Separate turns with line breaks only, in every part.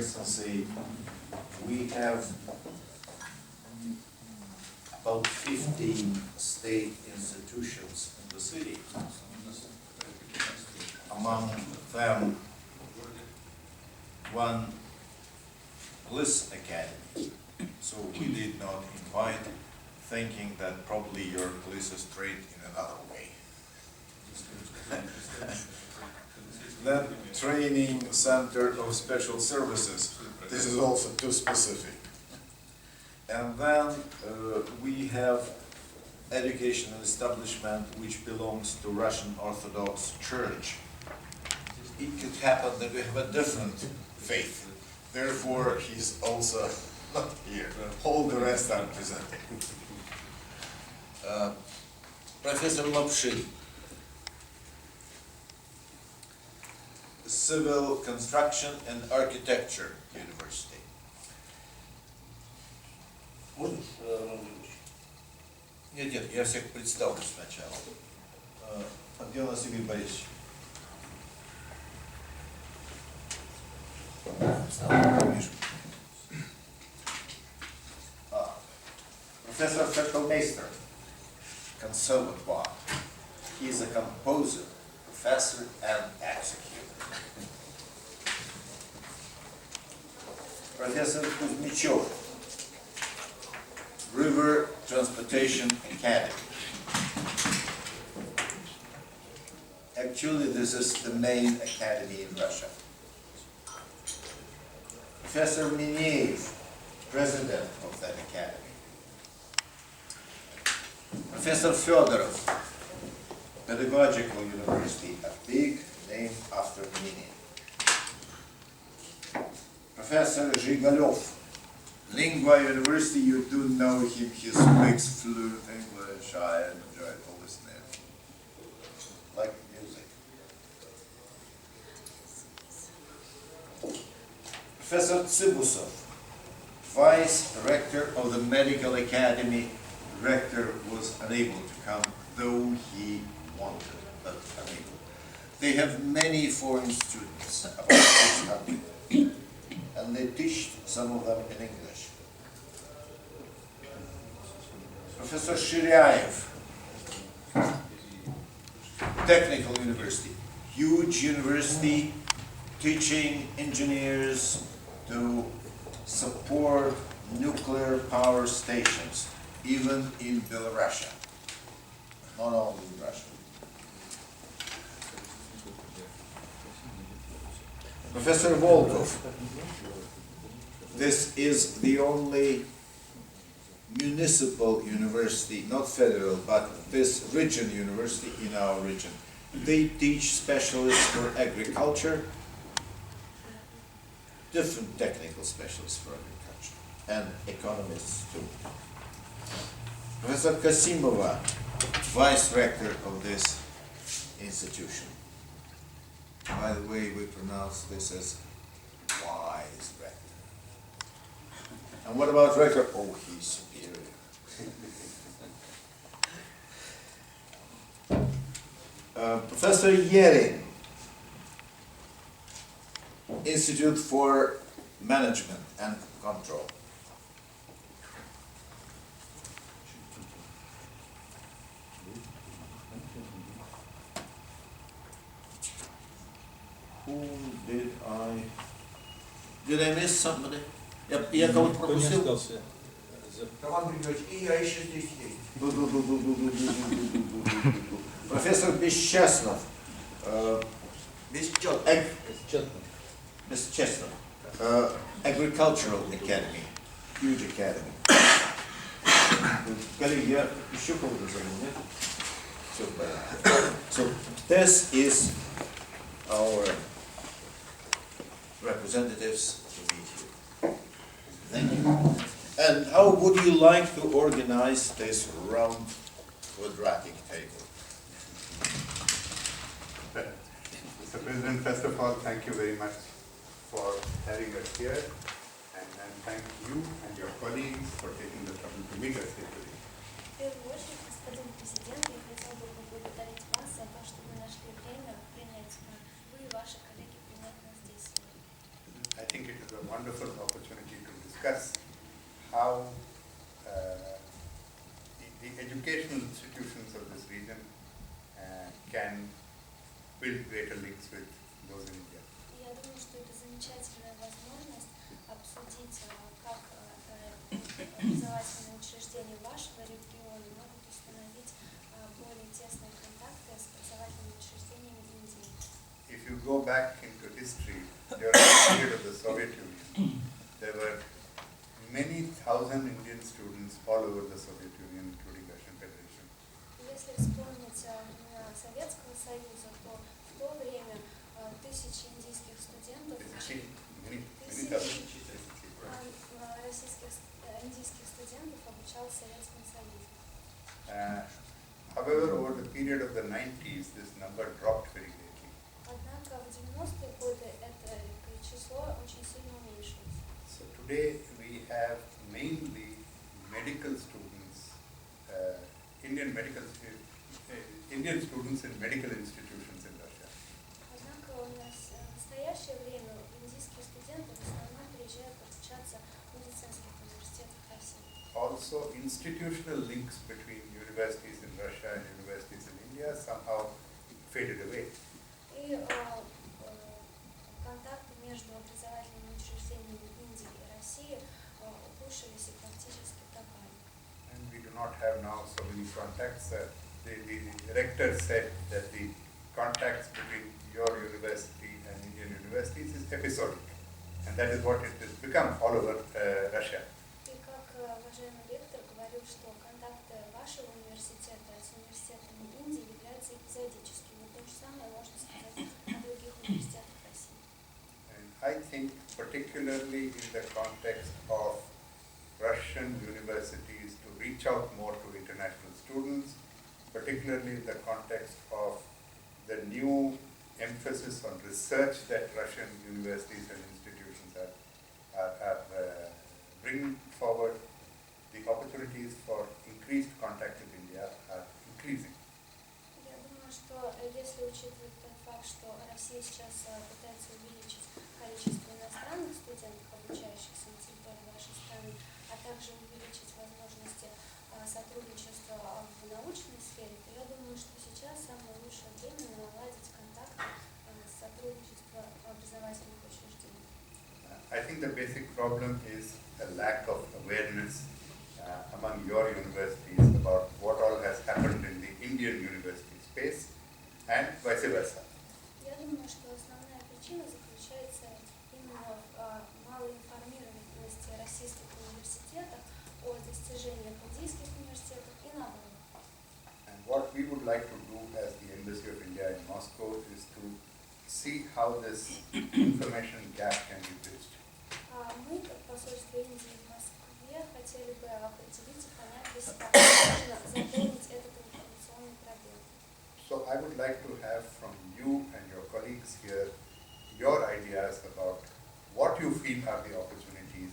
Excellency, we have about 15 state institutions in the city. Among them, one police academy. So we did not invite, thinking that probably your police is trained in another way. Then training center of special services. This is also too specific. And then we have educational establishment which belongs to Russian Orthodox Church. It could happen that we have a different faith. Therefore, he's also not here. All the rest are presented. Professor Lopshin, Civil Construction and Architecture University. Нет, я всех представлю сначала. Где у нас Игорь Борисович? Professor Feckelmeister, Conservatoire. He is a composer, professor, and executor. Professor Kuzmichov, River Transportation Academy. Actually, this is the main academy in Russia. Professor Mineev, president of that academy. Professor Fedorov, Pedagogical University, a big name after Mineev. Professor Zhigalov, Lingua University, you do know him, he speaks fluent English, I enjoy all his name. Like music. Professor Tsibusov, Vice Rector of the Medical Academy. Rector was unable to come, though he wanted, but unable. They have many foreign students, about 600, and they teach some of them in English. Professor Shiryaev, Technical University, huge university teaching engineers to support nuclear power stations, even in Belarus, not only in Russia. Professor Volkov, this is the only municipal university, not federal, but this region university in our region. They teach specialists for agriculture, different technical specialists for agriculture, and economists too. Professor Kasimova, vice rector of this institution. By the way, we pronounce this as wise rector. And what about rector? Oh, he's superior. Professor Yering, Institute for Management and Control. Whom did I miss somebody? Я кого-то пропустил?
Роман Григорьевич, и я еще здесь есть.
Профессор Бесчестнов. Бесчестнов. Agricultural Academy. Huge academy. Коллеги, я еще кого-то забыл, нет? Все в порядке. So, this is our representatives to meet you. Thank you. And how would you like to organize this round quadratic table?
Mr. President, first of all, thank you very much for having us here, and thank you and your colleagues for taking the trouble to meet us here today.
В первую очередь, господин президент, я хотел бы поблагодарить вас за то, что вы нашли время принять, вы и ваши коллеги принять нас здесь.
I think it is a educational institutions of this region can build greater links with those in India.
И я думаю, что это замечательная возможность обсудить, как образовательные учреждения вашего региона могут установить более тесные контакты с образовательными учреждениями Индии.
If you go back into history, during the period of the Soviet Union, there were many thousand Indian students all over the Soviet Union, including Russian Federation.
Если вспомнить времена Советского Союза, то в то время тысячи индийских студентов, индийских студентов обучал в Советском Союзе.
However, over the period of the 90s, this number dropped very greatly.
Однако в 90-е годы это число очень сильно уменьшилось.
So today we have mainly medical students, Indian students in medical institutions in Russia.
Однако у нас в настоящее время индийские студенты в основном приезжают обучаться в медицинских университетах России.
Also, institutional links between universities in Russia and universities in India somehow faded away.
И контакты между образовательными учреждениями Индии и России ухудшились и практически пропали.
And we do not have now so many contacts. The rector said that the contacts between your university and Indian universities is episodic, and that is what it has become all over Russia.
И как уважаемый ректор говорил, что контакты вашего университета с университетами Индии являются эпизодическими. То же самое можно сказать о других университетах России.
And I think particularly in the context of Russian universities to reach out more to international students, particularly in the context of the new emphasis on research that Russian universities and institutions are bringing forward, the opportunities for increased contact with India are increasing.
Я думаю, что если учитывать тот факт, что Россия сейчас пытается увеличить количество иностранных студентов, обучающихся на территории вашей страны, а также увеличить возможности сотрудничества в научной сфере, то я думаю, что сейчас самое лучшее время наладить контакты с сотрудничеством образовательных учреждений.
I think the basic problem is a lack of awareness among your universities about what all has happened in the Indian university space and vice versa.
Я думаю, что основная причина заключается именно в малой информированности российских университетов о достижениях индийских университетов и наоборот.
And what we would like to do as the Embassy of India in Moscow is to see how this information gap can be bridged.
Мы, как посольство Индии в Москве, хотели бы определить и понять для себя, как можно заполнить этот информационный пробел.
So I would like to have from you and your colleagues here your ideas about what you feel are the opportunities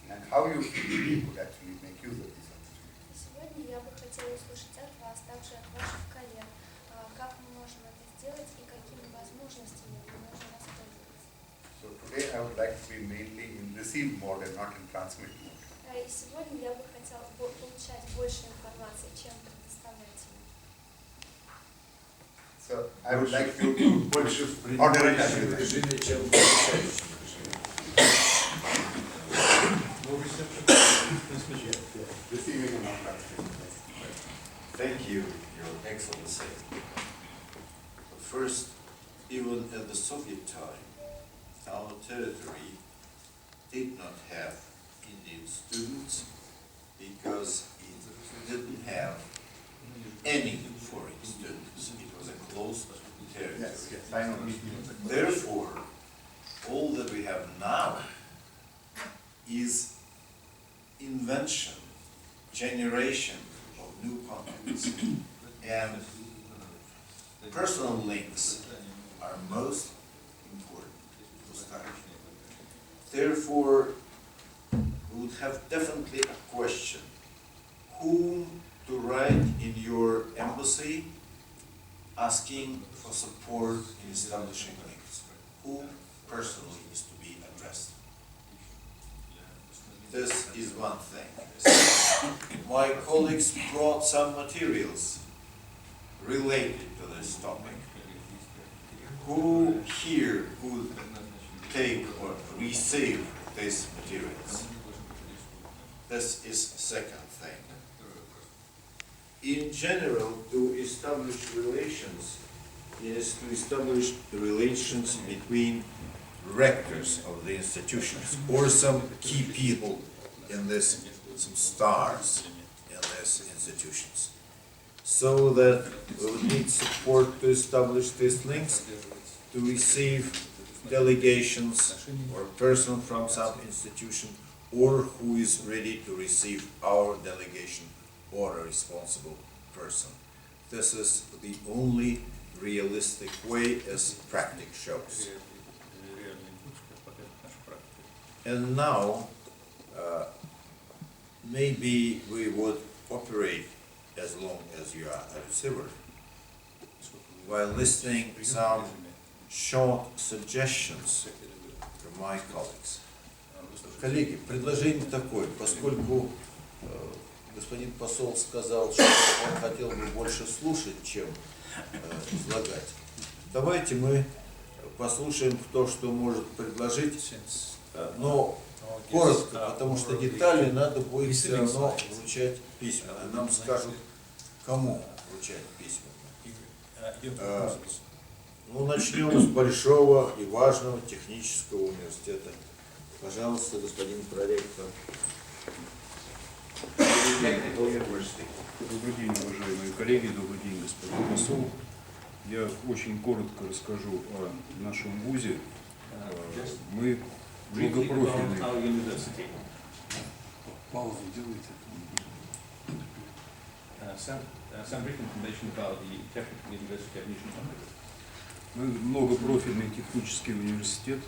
and how you feel you could actually make use of these opportunities.
Сегодня я бы хотела услышать от вас, также от ваших коллег, как мы можем это сделать и какими возможностями мы можем воспользоваться.
So today I would like to be mainly in receive mode and not in transmit mode.
И сегодня я бы хотела получать больше информации, чем предоставлять ему.
So I would like you to
больше
moderate
в режиме, чем в получающем
receiving and not transmitting.
Thank you, Your Excellency. First, even at the Soviet time, our territory did not have Indian students because it didn't have any foreign students. It was a closed territory.
Yes, I know.
Therefore, all that we have now is invention, generation of new contacts, and personal links are most important to start. Therefore, we would have definitely a question: whom to write in your embassy asking for support in establishing links? Who personally is to be addressed? This is one thing. my colleagues brought some materials related to this topic. Who here would take or receive these materials? This is second thing. In general, to establish relations is to establish the relations between rectors of the institutions or some key people in this, some stars in these institutions. So that we would need support to establish these links, to receive delegations or person from some institution or who is ready to receive our delegation or a responsible person. This is the only realistic way as practice shows. And now, maybe we would operate as long as you are a receiver, while listening some short suggestions from my colleagues. Коллеги, предложение такое, поскольку господин посол сказал, что он хотел бы больше слушать, чем излагать. Давайте мы послушаем то, что может предложить, но коротко, потому что детали надо будет все равно вручать письменно. Нам скажут, кому вручать письменно. Ну, начнем с большого и важного технического университета. Пожалуйста, господин проректор.
Добрый день, уважаемые коллеги, добрый день, господин посол. Я очень коротко расскажу о нашем вузе. Мы многопрофильный. Паузу делайте. Мы многопрофильный технический университет.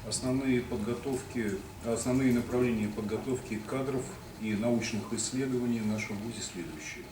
Основные направления подготовки кадров и научных исследований в нашем вузе следующие.